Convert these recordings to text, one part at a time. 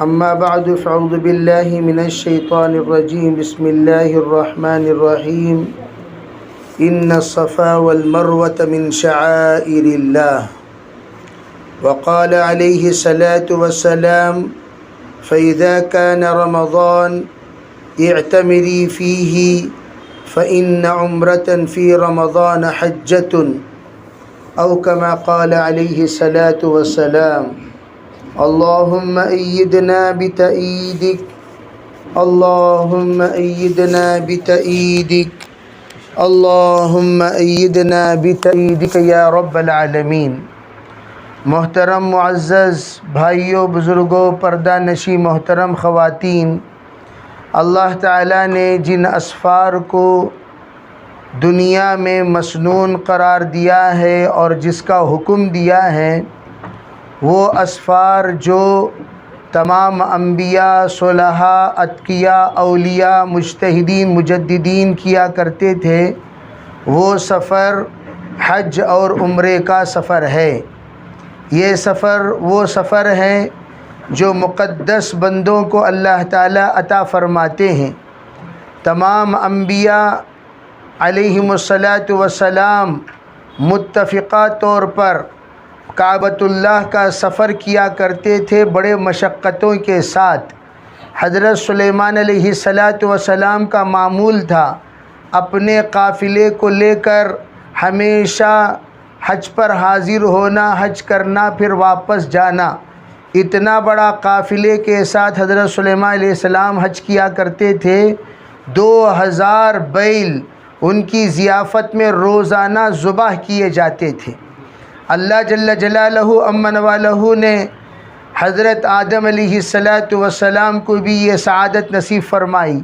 أما بعد فأعوذ بالله من الشيطان الرجيم. بسم الله الرحمن الرحيم. إن الصفا والمروة من شعائر الله. وقال عليه الصلاة والسلام: فإذا كان رمضان اعتمري فيه فإن عمرة في رمضان حجة، أو كما قال عليه الصلاة والسلام. اللهم أيدنا بتأييدك، اللهم أيدنا بتأييدك، اللهم أيدنا بتأييدك یا رب العالمین. محترم معزز بھائیوں، بزرگوں، پردہ نشی محترم خواتین، اللہ تعالیٰ نے جن اسفار کو دنیا میں مسنون قرار دیا ہے اور جس کا حکم دیا ہے، وہ اسفار جو تمام انبیاء، صلحاء، اتقیاء، اولیاء، مجتہدین، مجددین کیا کرتے تھے، وہ سفر حج اور عمرے کا سفر ہے. یہ سفر وہ سفر ہے جو مقدس بندوں کو اللہ تعالیٰ عطا فرماتے ہیں. تمام انبیاء علیہم الصلاۃ والسلام متفقہ طور پر کعبۃ اللہ کا سفر کیا کرتے تھے بڑے مشقتوں کے ساتھ. حضرت سلیمان علیہ الصلاۃ والسلام کا معمول تھا اپنے قافلے کو لے کر ہمیشہ حج پر حاضر ہونا، حج کرنا، پھر واپس جانا. اتنا بڑا قافلے کے ساتھ حضرت سلیمان علیہ السلام حج کیا کرتے تھے. 2000 بیل ان کی ضیافت میں روزانہ ذبح کیے جاتے تھے. اللہ جل جلالہ امن والہ نے حضرت آدم علیہ السلام کو بھی یہ سعادت نصیب فرمائی.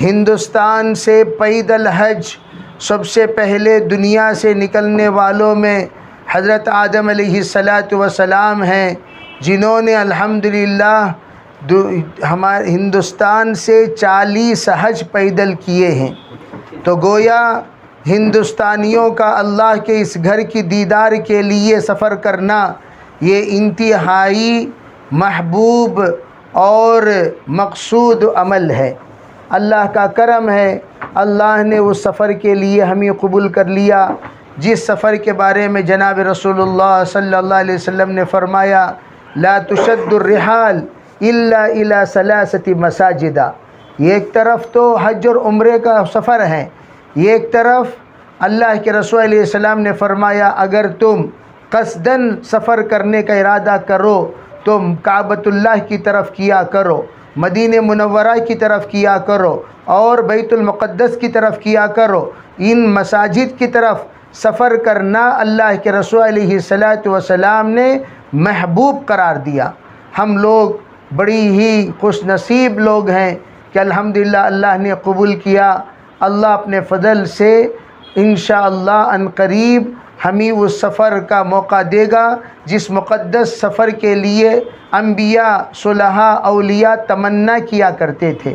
ہندوستان سے پیدل حج سب سے پہلے دنیا سے نکلنے والوں میں حضرت آدم علیہ السلام ہیں، جنہوں نے الحمدللہ ہمارے ہندوستان سے 40 حج پیدل کیے ہیں. تو گویا ہندوستانیوں کا اللہ کے اس گھر کی دیدار کے لیے سفر کرنا یہ انتہائی محبوب اور مقصود عمل ہے. اللہ کا کرم ہے، اللہ نے اس سفر کے لیے ہمیں قبول کر لیا، جس سفر کے بارے میں جناب رسول اللہ صلی اللہ علیہ وسلم نے فرمایا: لا تشد الرحال الا الى 3 مساجد. یہ ایک طرف تو حج اور عمرے کا سفر ہے، یہ ایک طرف اللہ کے رسول علیہ السلام نے فرمایا اگر تم قصداً سفر کرنے کا ارادہ کرو تو کعبۃ اللہ کی طرف کیا کرو، مدینہ منورہ کی طرف کیا کرو، اور بیت المقدس کی طرف کیا کرو. ان مساجد کی طرف سفر کرنا اللہ کے رسول علیہ السلام نے محبوب قرار دیا. ہم لوگ بڑی ہی خوش نصیب لوگ ہیں کہ الحمدللہ اللہ نے قبول کیا. اللہ اپنے فضل سے انشاءاللہ ان قریب ہمیں اس سفر کا موقع دے گا جس مقدس سفر کے لیے انبیاء، صلحاء، اولیاء تمنا کیا کرتے تھے.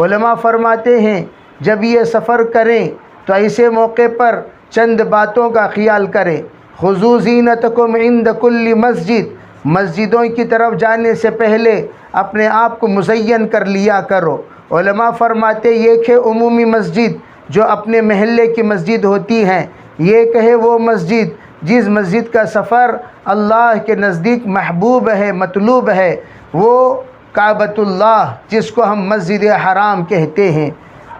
علماء فرماتے ہیں جب یہ سفر کریں تو ایسے موقع پر چند باتوں کا خیال کریں. خذوا زینتکم عند کل مسجد. مسجدوں کی طرف جانے سے پہلے اپنے آپ کو مزین کر لیا کرو. علماء فرماتے یہ کہ عمومی مسجد جو اپنے محلے کی مسجد ہوتی ہیں، یہ کہے وہ مسجد جس مسجد کا سفر اللہ کے نزدیک محبوب ہے، مطلوب ہے، وہ کعبۃ اللہ جس کو ہم مسجد حرام کہتے ہیں،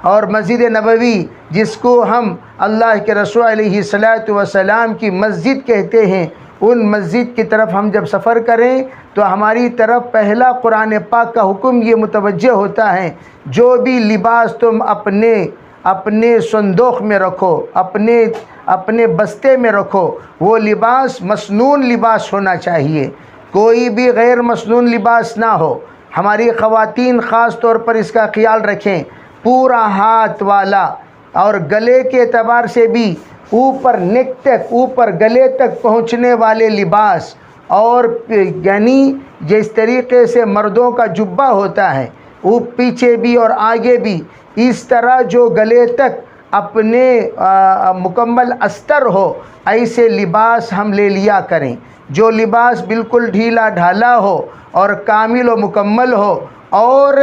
اور مسجد نبوی جس کو ہم اللہ کے رسول علیہ السلام کی مسجد کہتے ہیں. ان مسجد کی طرف ہم جب سفر کریں تو ہماری طرف پہلا قرآن پاک کا حکم یہ متوجہ ہوتا ہے: جو بھی لباس تم اپنے صندوق میں رکھو، اپنے بستے میں رکھو، وہ لباس مسنون لباس ہونا چاہیے، کوئی بھی غیر مسنون لباس نہ ہو. ہماری خواتین خاص طور پر اس کا خیال رکھیں. پورا ہاتھ والا اور گلے کے اعتبار سے بھی اوپر نیک تک، اوپر گلے تک پہنچنے والے لباس، اور یعنی جس طریقے سے مردوں کا جبہ ہوتا ہے وہ پیچھے بھی اور آگے بھی، اس طرح جو گلے تک اپنے مکمل استر ہو ایسے لباس ہم لے لیا کریں۔ جو لباس بالکل ڈھیلا ڈھالا ہو اور کامل و مکمل ہو اور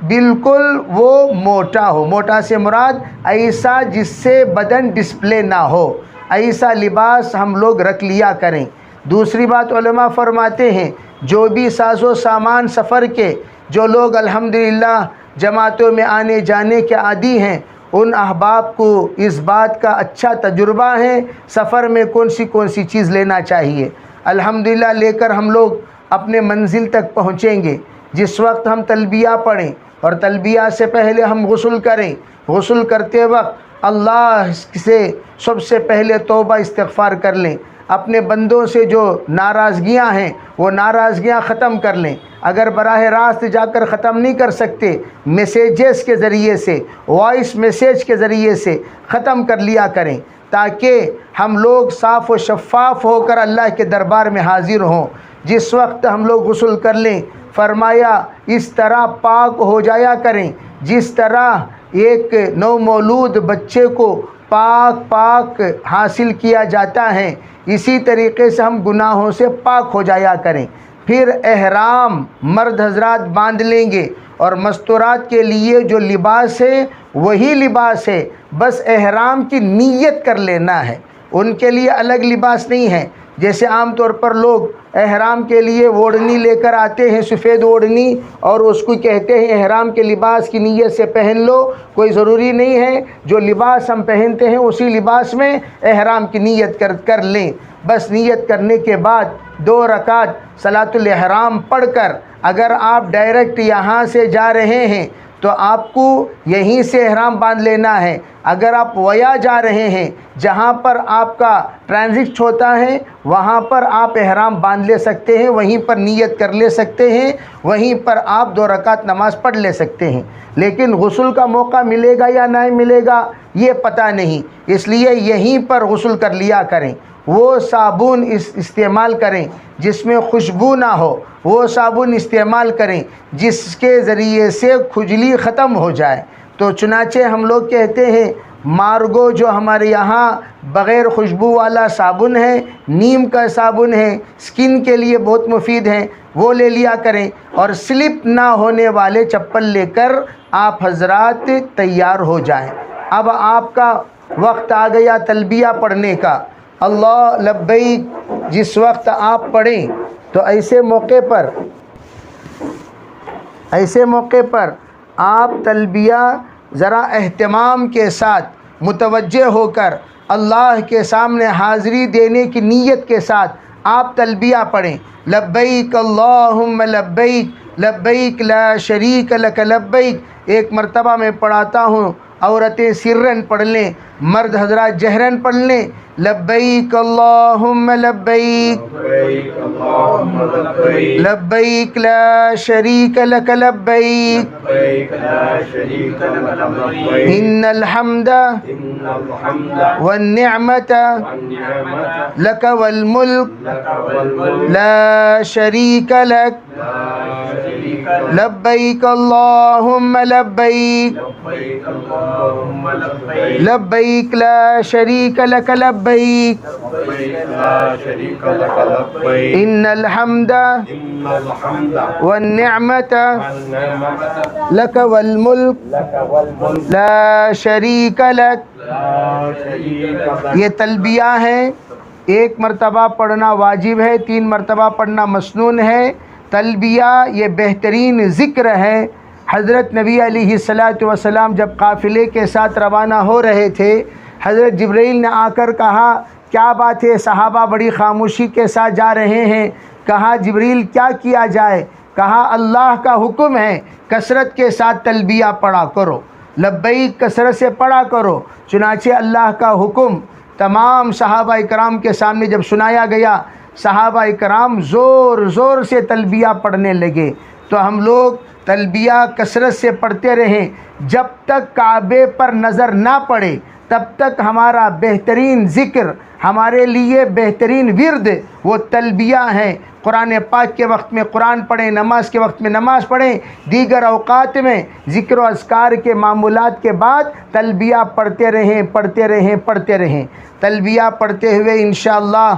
بالکل وہ موٹا ہو، موٹا سے مراد ایسا جس سے بدن ڈسپلے نہ ہو، ایسا لباس ہم لوگ رکھ لیا کریں۔ دوسری بات علماء فرماتے ہیں جو بھی ساز و سامان سفر کے جو لوگ الحمدللہ جماعتوں میں آنے جانے کے عادی ہیں، ان احباب کو اس بات کا اچھا تجربہ ہے سفر میں کون سی چیز لینا چاہیے۔ الحمدللہ لے کر ہم لوگ اپنے منزل تک پہنچیں گے۔ جس وقت ہم تلبیہ پڑھیں اور تلبیہ سے پہلے ہم غسل کریں، غسل کرتے وقت اللہ سے سب سے پہلے توبہ استغفار کر لیں، اپنے بندوں سے جو ناراضگیاں ہیں وہ ناراضگیاں ختم کر لیں۔ اگر براہ راست جا کر ختم نہیں کر سکتے، میسیجز کے ذریعے سے، وائس میسیج کے ذریعے سے ختم کر لیا کریں، تاکہ ہم لوگ صاف و شفاف ہو کر اللہ کے دربار میں حاضر ہوں۔ جس وقت ہم لوگ غسل کر لیں، فرمایا اس طرح پاک ہو جایا کریں جس طرح ایک نو مولود بچے کو پاک حاصل کیا جاتا ہے، اسی طریقے سے ہم گناہوں سے پاک ہو جایا کریں۔ پھر احرام مرد حضرات باندھ لیں گے، اور مستورات کے لیے جو لباس ہے وہی لباس ہے، بس احرام کی نیت کر لینا ہے، ان کے لیے الگ لباس نہیں ہے۔ جیسے عام طور پر لوگ احرام کے لیے اوڑھنی لے کر آتے ہیں، سفید اوڑھنی، اور اس کو کہتے ہیں احرام کے لباس کی نیت سے پہن لو۔ کوئی ضروری نہیں ہے، جو لباس ہم پہنتے ہیں اسی لباس میں احرام کی نیت کر لیں۔ بس نیت کرنے کے بعد 2 رکعت صلاۃ الاحرام پڑھ کر، اگر آپ ڈائریکٹ یہاں سے جا رہے ہیں تو آپ کو یہیں سے احرام باندھ لینا ہے۔ اگر آپ ویا جا رہے ہیں جہاں پر آپ کا ٹرانزٹ ہوتا ہے وہاں پر آپ احرام باندھ لے سکتے ہیں، وہیں پر نیت کر لے سکتے ہیں، وہیں پر آپ 2 رکعت نماز پڑھ لے سکتے ہیں۔ لیکن غسل کا موقع ملے گا یا نہیں ملے گا یہ پتہ نہیں، اس لیے یہیں پر غسل کر لیا کریں۔ وہ صابن استعمال کریں جس میں خوشبو نہ ہو، وہ صابن استعمال کریں جس کے ذریعے سے کھجلی ختم ہو جائے۔ تو چنانچہ ہم لوگ کہتے ہیں مارگو جو ہمارے یہاں بغیر خوشبو والا صابن ہے، نیم کا صابن ہے، سکن کے لیے بہت مفید ہے، وہ لے لیا کریں، اور سلپ نہ ہونے والے چپل لے کر آپ حضرات تیار ہو جائیں۔ اب آپ کا وقت آ گیا تلبیہ پڑھنے کا، اللہ لبیک جس وقت آپ پڑھیں تو ایسے موقع پر آپ تلبیہ ذرا اہتمام کے ساتھ متوجہ ہو کر اللہ کے سامنے حاضری دینے کی نیت کے ساتھ آپ تلبیہ پڑھیں۔ لبیک اللہم لبیک لبیک لا شریک لک لبیک، ایک مرتبہ میں پڑھاتا ہوں، عورتیں سرن پڑھ لیں، مرد حضرات جہرن پڑھ لیں۔ لبیک اللہم لبیک لبیک لا شریک لک لبیک ان الحمد والنعمت لک والملک لا شریک لک لبیک اللہم لبیک لبیک لا شریک لک لبیک ان الحمد والنعمت لک والملک لا شریک لک۔ یہ تلبیہ ہے، 1 مرتبہ پڑھنا واجب ہے، 3 مرتبہ پڑھنا مسنون ہے۔ تلبیہ یہ بہترین ذکر ہے۔ حضرت نبی علیہ الصلاۃ والسلام جب قافلے کے ساتھ روانہ ہو رہے تھے، حضرت جبرائیل نے آ کر کہا کیا بات ہے، صحابہ بڑی خاموشی کے ساتھ جا رہے ہیں۔ کہا جبرائیل کیا کیا جائے؟ کہا اللہ کا حکم ہے کثرت کے ساتھ تلبیہ پڑھا کرو، لبیک کثرت سے پڑھا کرو۔ چنانچہ اللہ کا حکم تمام صحابہ اکرام کے سامنے جب سنایا گیا، صحابہ اکرام زور زور سے تلبیہ پڑھنے لگے۔ تو ہم لوگ تلبیہ کثرت سے پڑھتے رہیں جب تک کعبے پر نظر نہ پڑے، تب تک ہمارا بہترین ذکر، ہمارے لیے بہترین ورد وہ تلبیہ ہیں۔ قرآن پاک کے وقت میں قرآن پڑھیں، نماز کے وقت میں نماز پڑھیں، دیگر اوقات میں ذکر و اذکار کے معمولات کے بعد تلبیہ پڑھتے رہیں۔ تلبیہ پڑھتے ہوئے انشاءاللہ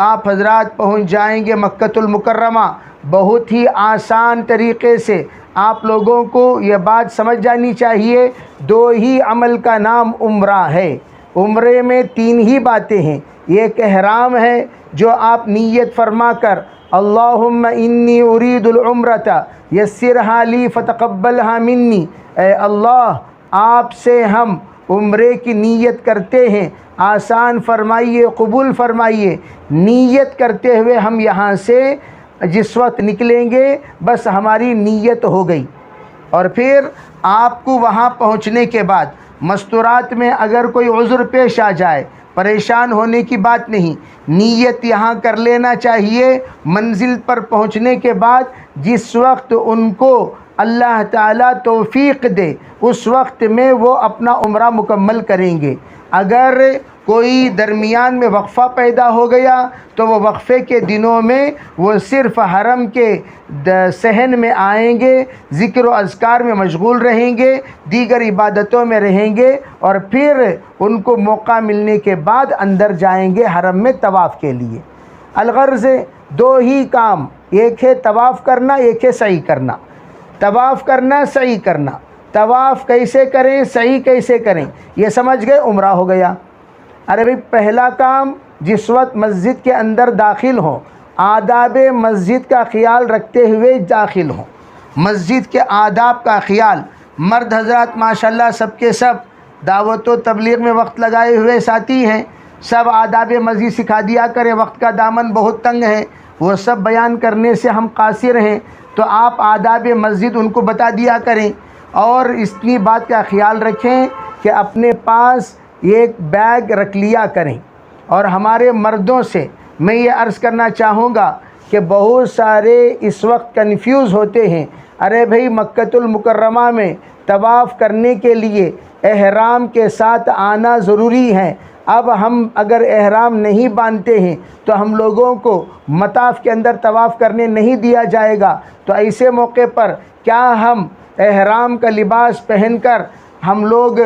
آپ حضرات پہنچ جائیں گے مکۃ المکرمہ۔ بہت ہی آسان طریقے سے آپ لوگوں کو یہ بات سمجھ جانی چاہیے، 2 ہی عمل کا نام عمرہ ہے۔ عمرے میں 3 ہی باتیں ہیں۔ ایک احرام ہے جو آپ نیت فرما کر اللہم انی ارید العمرۃ یسرھا لی فتقبلھا منی، اے اللہ آپ سے ہم عمرے کی نیت کرتے ہیں، آسان فرمائیے، قبول فرمائیے۔ نیت کرتے ہوئے ہم یہاں سے جس وقت نکلیں گے بس ہماری نیت ہو گئی، اور پھر آپ کو وہاں پہنچنے کے بعد مستورات میں اگر کوئی عذر پیش آ جائے، پریشان ہونے کی بات نہیں، نیت یہاں کر لینا چاہیے۔ منزل پر پہنچنے کے بعد جس وقت ان کو اللہ تعالیٰ توفیق دے اس وقت میں وہ اپنا عمرہ مکمل کریں گے۔ اگر کوئی درمیان میں وقفہ پیدا ہو گیا تو وہ وقفے کے دنوں میں وہ صرف حرم کے صحن میں آئیں گے، ذکر و اذکار میں مشغول رہیں گے، دیگر عبادتوں میں رہیں گے، اور پھر ان کو موقع ملنے کے بعد اندر جائیں گے حرم میں طواف کے لیے۔ الغرض 2 ہی کام، ایک ہے طواف کرنا، ایک ہے سعی کرنا۔ طواف کرنا، سعی کرنا۔ طواف کیسے کریں، سعی کیسے کریں، یہ سمجھ گئے، عمرہ ہو گیا۔ ارے بھئی پہلا کام، جس وقت مسجد کے اندر داخل ہوں آداب مسجد کا خیال رکھتے ہوئے داخل ہوں۔ مسجد کے آداب کا خیال، مرد حضرات ماشاءاللہ سب کے سب دعوت و تبلیغ میں وقت لگائے ہوئے ساتھی ہیں، سب آداب مسجد سکھا دیا کریں۔ وقت کا دامن بہت تنگ ہے، وہ سب بیان کرنے سے ہم قاصر ہیں، تو آپ آداب مسجد ان کو بتا دیا کریں، اور اس کی بات کا خیال رکھیں کہ اپنے پاس ایک بیگ رکھ لیا کریں۔ اور ہمارے مردوں سے میں یہ عرض کرنا چاہوں گا کہ بہت سارے اس وقت کنفیوز ہوتے ہیں، ارے بھئی مکۃ المکرمہ میں طواف کرنے کے لیے احرام کے ساتھ آنا ضروری ہے، اب ہم اگر احرام نہیں باندھتے ہیں تو ہم لوگوں کو مطاف کے اندر طواف کرنے نہیں دیا جائے گا، تو ایسے موقع پر کیا ہم احرام کا لباس پہن کر ہم لوگ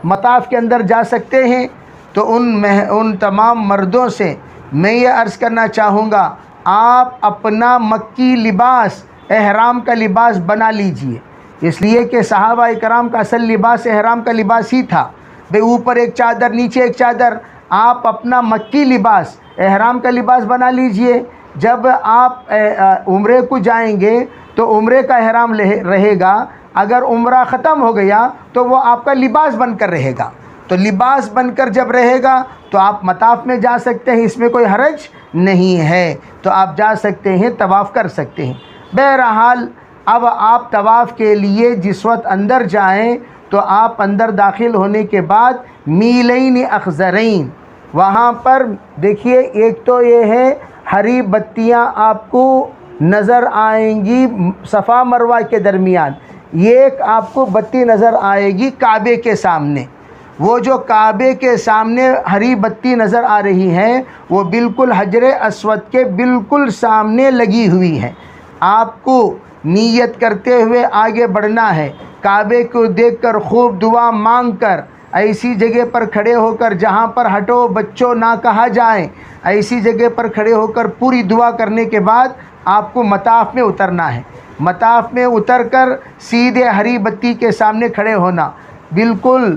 مطاف کے اندر جا سکتے ہیں؟ تو ان تمام مردوں سے میں یہ عرض کرنا چاہوں گا، آپ اپنا مکی لباس، احرام کا لباس بنا لیجئے، اس لیے کہ صحابہ کرام کا اصل لباس احرام کا لباس ہی تھا۔ بھئی اوپر ایک چادر، نیچے ایک چادر، آپ اپنا مکی لباس احرام کا لباس بنا لیجئے۔ جب آپ عمرے کو جائیں گے تو عمرے کا احرام رہے گا، اگر عمرہ ختم ہو گیا تو وہ آپ کا لباس بن کر رہے گا، تو لباس بن کر جب رہے گا تو آپ مطاف میں جا سکتے ہیں، اس میں کوئی حرج نہیں ہے، تو آپ جا سکتے ہیں، طواف کر سکتے ہیں۔ بہرحال اب آپ طواف کے لیے جس وقت اندر جائیں تو آپ اندر داخل ہونے کے بعد میلین اخضرین، وہاں پر دیکھیے ایک تو یہ ہے ہری بتیاں آپ کو نظر آئیں گی صفا مروہ کے درمیان، ایک آپ کو بتی نظر آئے گی کعبے کے سامنے۔ وہ جو کعبے کے سامنے ہری بتی نظر آ رہی ہے وہ بالکل حجر اسود کے بالکل سامنے لگی ہوئی ہے۔ آپ کو نیت کرتے ہوئے آگے بڑھنا ہے، کعبے کو دیکھ کر خوب دعا مانگ کر، ایسی جگہ پر کھڑے ہو کر جہاں پر ہٹو بچوں نہ کہا جائے، ایسی جگہ پر کھڑے ہو کر پوری دعا کرنے کے بعد آپ کو مطاف میں اترنا ہے۔ مطاف میں اتر کر سیدھے ہری بتی کے سامنے کھڑے ہونا، بالکل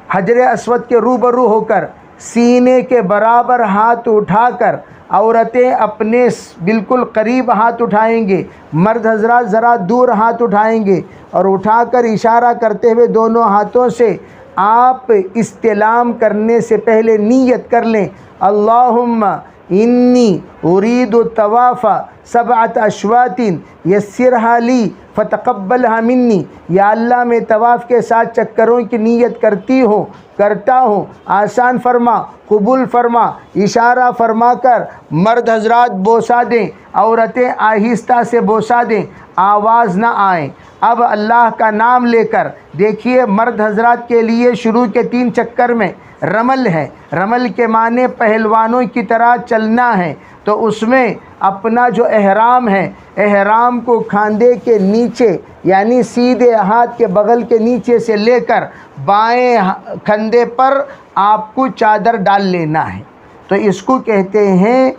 حجر اسود کے روبرو ہو کر سینے کے برابر ہاتھ اٹھا کر، عورتیں اپنے بالکل قریب ہاتھ اٹھائیں گے، مرد حضرات ذرا دور ہاتھ اٹھائیں گے، اور اٹھا کر اشارہ کرتے ہوئے دونوں ہاتھوں سے آپ استلام کرنے سے پہلے نیت کر لیں، اللہم انی ارید الطواف 7 اشواط یسرھا لی فتقبلھا منی، یا اللہ میں طواف کے 7 چکروں کی نیت کرتی ہوں، کرتا ہوں، آسان فرما، قبول فرما۔ اشارہ فرما کر مرد حضرات بوسہ دیں، عورتیں آہستہ سے بوسہ دیں، آواز نہ آئے۔ اب اللہ کا نام لے کر دیکھیے، مرد حضرات کے لیے شروع کے 3 چکر میں رمل ہے۔ رمل کے معنی پہلوانوں کی طرح چلنا ہے، تو اس میں اپنا جو احرام ہے، احرام کو کھاندے کے نیچے یعنی سیدھے ہاتھ کے بغل کے نیچے سے لے کر بائیں کندھے پر آپ کو چادر ڈال لینا ہے۔ تو اس کو کہتے ہیں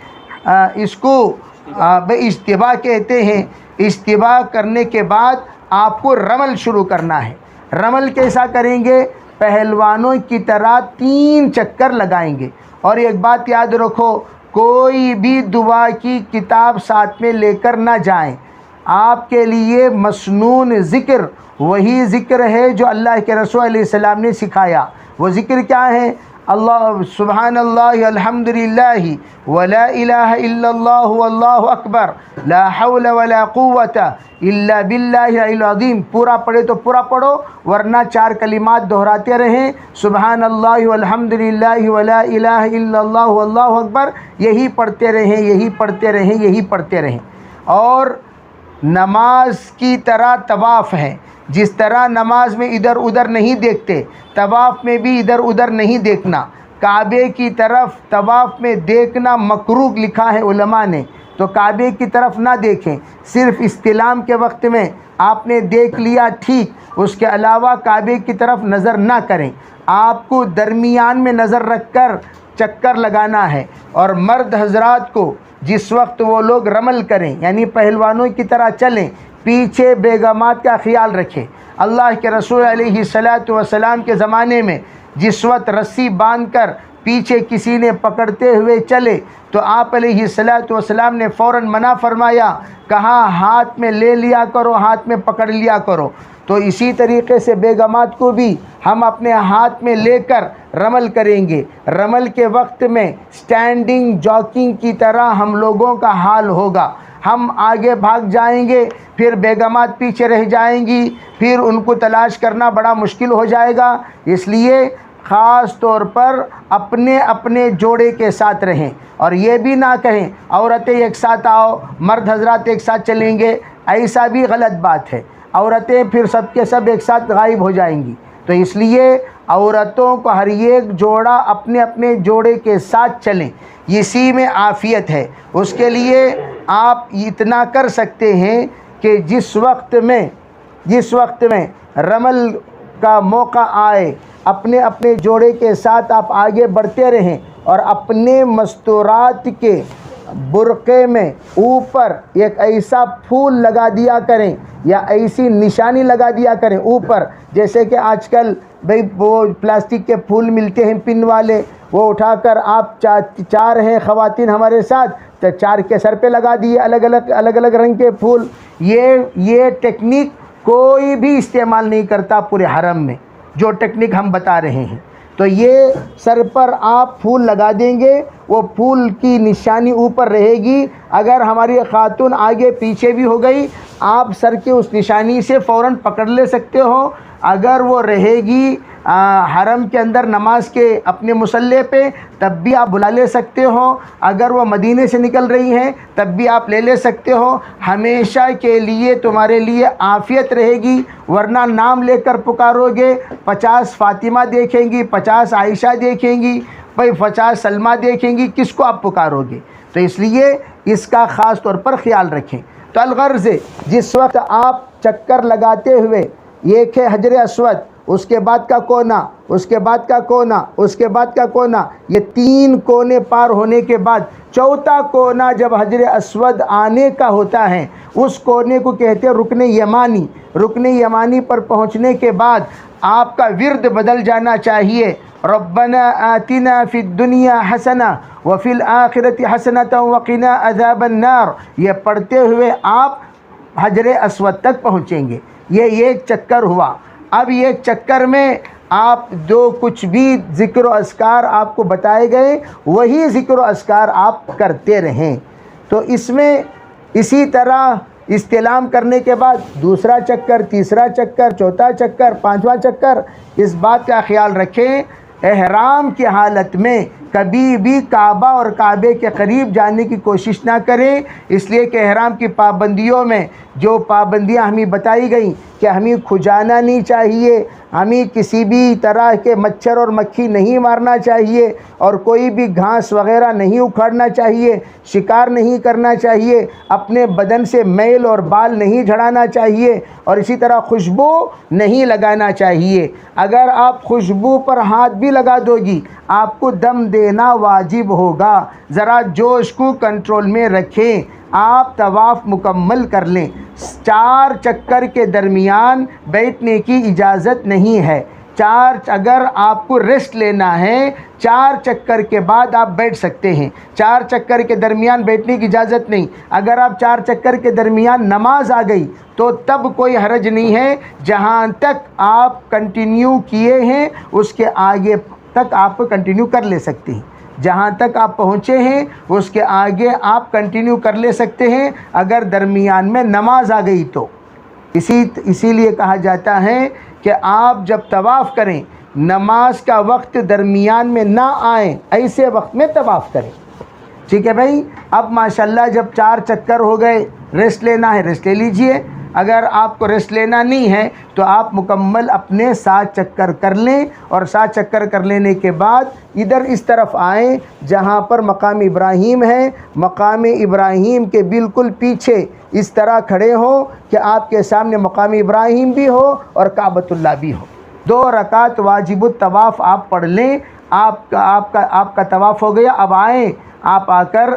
اس کو اجتباء کہتے ہیں۔ اجتباء کرنے کے بعد آپ کو رمل شروع کرنا ہے۔ رمل کیسا کریں گے؟ پہلوانوں کی طرح 3 چکر لگائیں گے۔ اور ایک بات یاد رکھو، کوئی بھی دعا کی کتاب ساتھ میں لے کر نہ جائیں۔ آپ کے لیے مسنون ذکر وہی ذکر ہے جو اللہ کے رسول علیہ السلام نے سکھایا۔ وہ ذکر کیا ہے؟ اللہ سبحان اللہ الحمدللہ ولا الہ الا اللہ واللہ اکبر لا حول ولا قوت الا باللہ العلی العظیم۔ پورا پڑھے تو پورا پڑھو، ورنہ 4 کلمات دہراتے رہیں، سبحان اللہ والحمدللہ ولا الہ الا اللہ واللہ اکبر، یہی پڑھتے رہیں، یہی پڑھتے رہیں، یہی پڑھتے رہیں۔ اور نماز کی طرح طواف ہے، جس طرح نماز میں ادھر ادھر نہیں دیکھتے، طواف میں بھی ادھر ادھر نہیں دیکھنا۔ کعبے کی طرف طواف میں دیکھنا مکروہ لکھا ہے علماء نے، تو کعبے کی طرف نہ دیکھیں، صرف استلام کے وقت میں آپ نے دیکھ لیا ٹھیک، اس کے علاوہ کعبے کی طرف نظر نہ کریں۔ آپ کو درمیان میں نظر رکھ کر چکر لگانا ہے۔ اور مرد حضرات کو جس وقت وہ لوگ رمل کریں یعنی پہلوانوں کی طرح چلیں، پیچھے بیگمات کا خیال رکھیں۔ اللہ کے رسول علیہ السلام کے زمانے میں جس وقت رسی باندھ کر پیچھے کسی نے پکڑتے ہوئے چلے تو آپ علیہ السلام نے فوراً منع فرمایا، کہا ہاتھ میں لے لیا کرو، ہاتھ میں پکڑ لیا کرو۔ تو اسی طریقے سے بیگمات کو بھی ہم اپنے ہاتھ میں لے کر رمل کریں گے۔ رمل کے وقت میں سٹینڈنگ جاکنگ کی طرح ہم لوگوں کا حال ہوگا۔ ہم آگے بھاگ جائیں گے، پھر بیگمات پیچھے رہ جائیں گی، پھر ان کو تلاش کرنا بڑا مشکل ہو جائے گا۔ اس لیے خاص طور پر اپنے اپنے جوڑے کے ساتھ رہیں، اور یہ بھی نہ کہیں عورتیں ایک ساتھ آؤ، مرد حضرات ایک ساتھ چلیں گے، ایسا بھی غلط بات ہے۔ عورتیں پھر سب کے سب ایک ساتھ غائب ہو جائیں گی۔ تو اس لیے عورتوں کو ہر ایک جوڑا اپنے اپنے جوڑے کے ساتھ چلیں، اسی میں عافیت ہے۔ اس کے لیے آپ اتنا کر سکتے ہیں کہ جس وقت میں رمل کا موقع آئے، اپنے اپنے جوڑے کے ساتھ آپ آگے بڑھتے رہیں، اور اپنے مستورات کے برقعے میں اوپر ایک ایسا پھول لگا دیا کریں یا ایسی نشانی لگا دیا کریں اوپر، جیسے کہ آج کل بھئی وہ پلاسٹک کے پھول ملتے ہیں پن والے، وہ اٹھا کر آپ 4 ہیں خواتین ہمارے ساتھ، تو 4 کے سر پہ لگا دیے الگ الگ رنگ کے پھول۔ یہ ٹیکنیک کوئی بھی استعمال نہیں کرتا پورے حرم میں، جو ٹیکنیک ہم بتا رہے ہیں۔ تو یہ سر پر آپ پھول لگا دیں گے، وہ پھول کی نشانی اوپر رہے گی۔ اگر ہماری خاتون آگے پیچھے بھی ہو گئی، آپ سر کے اس نشانی سے فوراً پکڑ لے سکتے ہو۔ اگر وہ رہے گی حرم کے اندر نماز کے اپنے مصلی پہ، تب بھی آپ بلا لے سکتے ہو۔ اگر وہ مدینے سے نکل رہی ہیں تب بھی آپ لے سکتے ہو۔ ہمیشہ کے لیے تمہارے لیے عافیت رہے گی، ورنہ نام لے کر پکارو گے، 50 فاطمہ دیکھیں گی، 50 عائشہ دیکھیں گی، 50 سلمہ دیکھیں گی، کس کو آپ پکارو گے؟ تو اس لیے اس کا خاص طور پر خیال رکھیں۔ تو الغرض جس وقت آپ چکر لگاتے ہوئے، ایک ہے حجر اسود، اس کے بعد کا کونا، اس کے بعد کا کونا، اس کے بعد کا کونا، یہ 3 کونے پار ہونے کے بعد 4تھا کونا جب حجر اسود آنے کا ہوتا ہے، اس کونے کو کہتے ہیں رکن یمانی۔ رکن یمانی پر پہنچنے کے بعد آپ کا ورد بدل جانا چاہیے، ربنا آتنا فی الدنیا حسنہ وفی الآخرۃ حسنۃ وقنا عذاب النار، یہ پڑھتے ہوئے آپ حجر اسود تک پہنچیں گے۔ یہ ایک چکر ہوا۔ اب ایک چکر میں آپ جو کچھ بھی ذکر و اذکار آپ کو بتائے گئے، وہی ذکر و اذکار آپ کرتے رہیں۔ تو اس میں اسی طرح استلام کرنے کے بعد دوسرا چکر، تیسرا چکر، چوتھا چکر، 5واں چکر، اس بات کا خیال رکھیں احرام کی حالت میں کبھی بھی کعبہ اور کعبے کے قریب جانے کی کوشش نہ کریں، اس لیے کہ احرام کی پابندیوں میں جو پابندیاں ہمیں بتائی گئیں کہ ہمیں کھجانا نہیں چاہیے، ہمیں کسی بھی طرح کے مچھر اور مکھی نہیں مارنا چاہیے، اور کوئی بھی گھاس وغیرہ نہیں اکھاڑنا چاہیے، شکار نہیں کرنا چاہیے، اپنے بدن سے میل اور بال نہیں جھڑانا چاہیے، اور اسی طرح خوشبو نہیں لگانا چاہیے۔ اگر آپ خوشبو پر ہاتھ بھی لگا دو گی آپ کو دم دینا واجب ہوگا۔ ذرا جوش کو کنٹرول میں رکھیں، آپ طواف مکمل کر لیں۔ 4 چکر کے درمیان بیٹھنے کی اجازت نہیں ہے۔ اگر آپ کو ریسٹ لینا ہے 4 چکر کے بعد آپ بیٹھ سکتے ہیں، 4 چکر کے درمیان بیٹھنے کی اجازت نہیں۔ اگر آپ 4 چکر کے درمیان نماز آ گئی تو تب کوئی حرج نہیں ہے، جہاں تک آپ کنٹینیو کیے ہیں اس کے آگے تک آپ کنٹینیو کر لے سکتے ہیں، جہاں تک آپ پہنچے ہیں اس کے آگے آپ کنٹینیو کر لے سکتے ہیں اگر درمیان میں نماز آ گئی تو۔ اسی لیے کہا جاتا ہے کہ آپ جب طواف کریں نماز کا وقت درمیان میں نہ آئیں، ایسے وقت میں طواف کریں۔ ٹھیک ہے بھائی؟ اب ماشاءاللہ جب 4 چکر ہو گئے، ریسٹ لینا ہے ریسٹ لے لیجئے، اگر آپ کو ریسٹ لینا نہیں ہے تو آپ مکمل اپنے 7 چکر کر لیں، اور 7 چکر کر لینے کے بعد ادھر اس طرف آئیں جہاں پر مقام ابراہیم ہے، مقام ابراہیم کے بالکل پیچھے اس طرح کھڑے ہوں کہ آپ کے سامنے مقام ابراہیم بھی ہو اور کعبۃ اللہ بھی ہو۔ 2 رکعت واجب الطواف آپ پڑھ لیں، آپ کا طواف ہو گیا۔ اب آئیں، آپ آ کر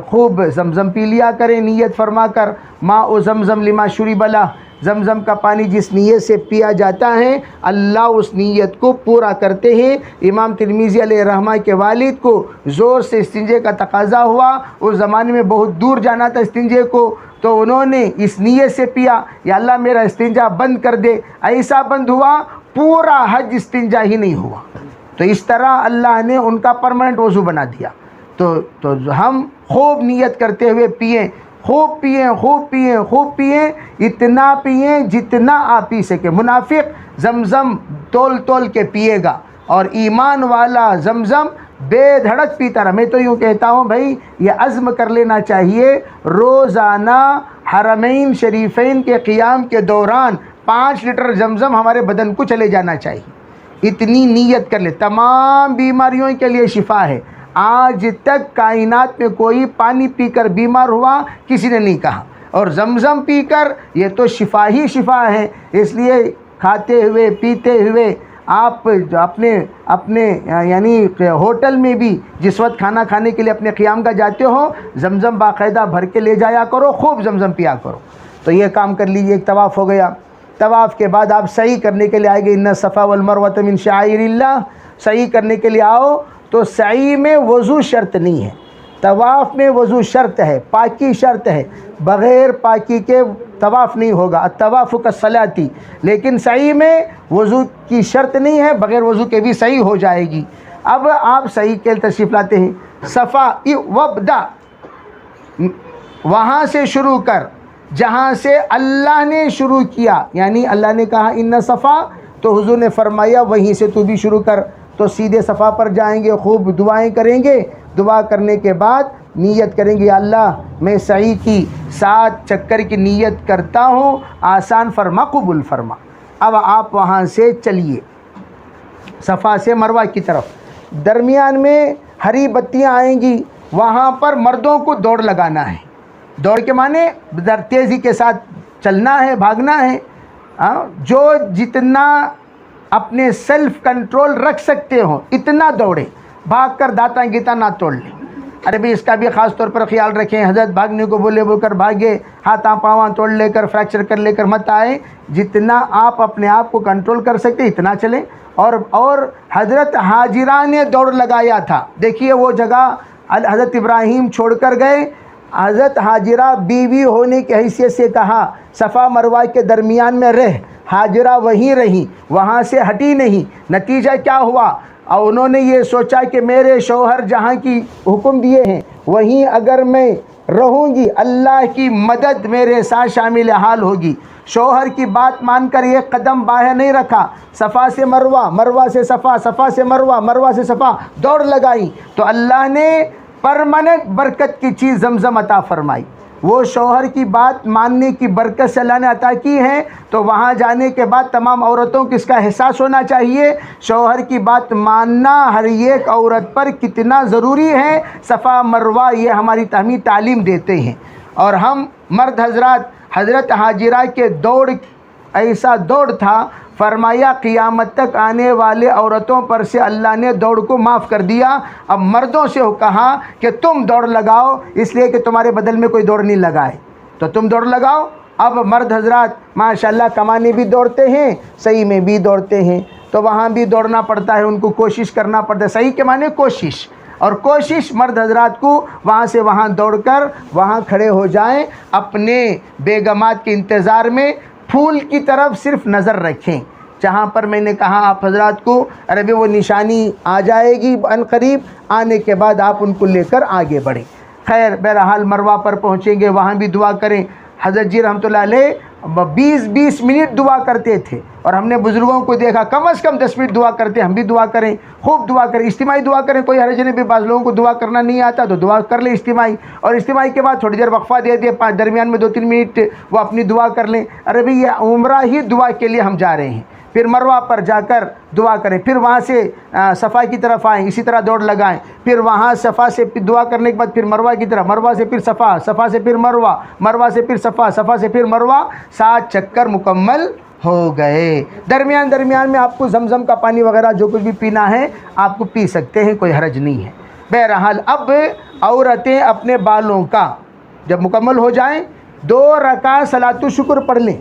خوب زمزم پی لیا کریں نیت فرما کر، ماء زمزم لما شرب لہ، زمزم کا پانی جس نیت سے پیا جاتا ہے اللہ اس نیت کو پورا کرتے ہیں۔ امام ترمذی علیہ رحمہ کے والد کو زور سے استنجے کا تقاضا ہوا، اس زمانے میں بہت دور جانا تھا استنجے کو، تو انہوں نے اس نیت سے پیا یا اللہ میرا استنجا بند کر دے، ایسا بند ہوا پورا حج استنجا ہی نہیں ہوا۔ تو اس طرح اللہ نے ان کا پرماننٹ وضو بنا دیا۔ تو ہم خوب نیت کرتے ہوئے پئیں، خوب پئیں، اتنا پئیں جتنا آپ پی سکیں۔ منافق زمزم تول کے پیے گا، اور ایمان والا زمزم بے دھڑک پیتا رہا۔ میں تو یوں کہتا ہوں بھائی یہ عزم کر لینا چاہیے، روزانہ حرمین شریفین کے قیام کے دوران 5 لیٹر زمزم ہمارے بدن کو چلے جانا چاہیے۔ اتنی نیت کر لے، تمام بیماریوں کے لیے شفا ہے۔ آج تک کائنات میں کوئی پانی پی کر بیمار ہوا کسی نے نہیں کہا، اور زمزم پی کر یہ تو شفا ہی شفا ہے۔ اس لیے کھاتے ہوئے پیتے ہوئے آپ اپنے یعنی ہوٹل میں بھی جس وقت کھانا کھانے کے لیے اپنے قیام کا جاتے ہو زمزم باقاعدہ بھر کے لے جایا کرو، خوب زمزم پیا کرو۔ تو یہ کام کر لیجیے، ایک طواف ہو گیا۔ طواف کے بعد آپ سعی کرنے کے لیے آئے گے، ان الصفا والمروۃ من شعائر اللہ، سعی کرنے کے لیے آؤ تو سعی میں وضو شرط نہیں ہے، طواف میں وضو شرط ہے، پاکی شرط ہے، بغیر پاکی کے طواف نہیں ہوگا، الطواف کالصلاۃ، لیکن سعی میں وضو کی شرط نہیں ہے، بغیر وضو کے بھی سعی ہو جائے گی۔ اب آپ سعی کے تشریف لاتے ہیں، صفا وابدا، وہاں سے شروع کر جہاں سے اللہ نے شروع کیا، یعنی اللہ نے کہا ان صفا تو حضور نے فرمایا وہیں سے تو بھی شروع کر، تو سیدھے صفا پر جائیں گے، خوب دعائیں کریں گے، دعا کرنے کے بعد نیت کریں گے، یا اللہ میں سعی کی 7 چکر کی نیت کرتا ہوں، آسان فرما، قبول فرما۔ اب آپ وہاں سے چلیے صفا سے مروہ کی طرف، درمیان میں ہری بتیاں آئیں گی، وہاں پر مردوں کو دوڑ لگانا ہے۔ دوڑ کے معنی تیزی کے ساتھ چلنا ہے، بھاگنا ہے، جو جتنا اپنے سیلف کنٹرول رکھ سکتے ہوں اتنا دوڑے، بھاگ کر داتا گیتا نہ توڑ لیں۔ ارے بھئی اس کا بھی خاص طور پر خیال رکھیں، حضرت بھاگنے کو بولے بول کر بھاگے، ہاتھاں پاواں توڑ لے کر فریکچر کر لے کر مت آئے، جتنا آپ اپنے آپ کو کنٹرول کر سکتے اتنا چلیں۔ اور حضرت ہاجرہ نے دوڑ لگایا تھا، دیکھیے وہ جگہ حضرت ابراہیم چھوڑ کر گئے، حضرت ہاجرہ بیوی ہونے کی حیثیت سے کہا صفا مروہ کے درمیان میں رہ، ہاجرہ وہیں رہی، وہاں سے ہٹی نہیں۔ نتیجہ کیا ہوا؟ اور انہوں نے یہ سوچا کہ میرے شوہر جہاں کی حکم دیے ہیں وہیں اگر میں رہوں گی، اللہ کی مدد میرے ساتھ شامل حال ہوگی۔ شوہر کی بات مان کر ایک قدم باہر نہیں رکھا، صفا سے مروہ، مروہ سے صفا، صفا سے مروہ، مروہ سے صفا دوڑ لگائی تو اللہ نے پرماننٹ برکت کی چیز زمزم عطا فرمائی۔ وہ شوہر کی بات ماننے کی برکت سے اللہ نے عطا کی ہے، تو وہاں جانے کے بعد تمام عورتوں کو اس کا احساس ہونا چاہیے شوہر کی بات ماننا ہر ایک عورت پر کتنا ضروری ہے۔ صفا مروہ یہ ہماری تعلیم دیتے ہیں۔ اور ہم مرد حضرات، حضرت حاجرہ کے دوڑ ایسا دوڑ تھا، فرمایا قیامت تک آنے والے عورتوں پر سے اللہ نے دوڑ کو معاف کر دیا۔ اب مردوں سے کہا کہ تم دوڑ لگاؤ، اس لیے کہ تمہارے بدل میں کوئی دوڑ نہیں لگائے، تو تم دوڑ لگاؤ۔ اب مرد حضرات ماشاءاللہ کمانے بھی دوڑتے ہیں، صحیح میں بھی دوڑتے ہیں، تو وہاں بھی دوڑنا پڑتا ہے، ان کو کوشش کرنا پڑتا ہے، صحیح کے معنی کوشش، اور کوشش مرد حضرات کو وہاں سے وہاں دوڑ کر وہاں کھڑے ہو جائیں، اپنے بیگمات کے انتظار میں پھول کی طرف صرف نظر رکھیں، جہاں پر میں نے کہا آپ حضرات کو عربی وہ نشانی آ جائے گی ان قریب، آنے کے بعد آپ ان کو لے کر آگے بڑھیں۔ خیر بہرحال مروہ پر پہنچیں گے، وہاں بھی دعا کریں۔ حضرت جی رحمۃ اللہ علیہ 20 منٹ دعا کرتے تھے، اور ہم نے بزرگوں کو دیکھا کم از کم 10 منٹ دعا کرتے۔ ہم بھی دعا کریں، خوب دعا کریں، اجتماعی دعا کریں، کوئی حرج نہیں۔ بھی بعض لوگوں کو دعا کرنا نہیں آتا تو دعا کر لیں اجتماعی، اور اجتماعی کے بعد تھوڑی دیر وقفہ دے دیں، درمیان میں 2-3 منٹ وہ اپنی دعا کر لیں۔ ارے بھئی یہ عمرہ ہی دعا کے لیے ہم جا رہے ہیں، پھر مروہ پر جا کر دعا کریں، پھر وہاں سے صفا کی طرف آئیں، اسی طرح دوڑ لگائیں، پھر وہاں صفا سے دعا کرنے کے بعد پھر مروہ کی طرف، مروہ سے پھر صفا، صفا سے پھر مروہ، مروہ سے پھر صفا، صفا سے پھر مروہ، 7 چکر مکمل ہو گئے۔ درمیان میں آپ کو زمزم کا پانی وغیرہ جو کچھ بھی پینا ہے آپ کو پی سکتے ہیں، کوئی حرج نہیں ہے۔ بہرحال اب عورتیں اپنے بالوں کا جب مکمل ہو جائیں 2 رکعت صلاۃ الشکر پڑھ لیں،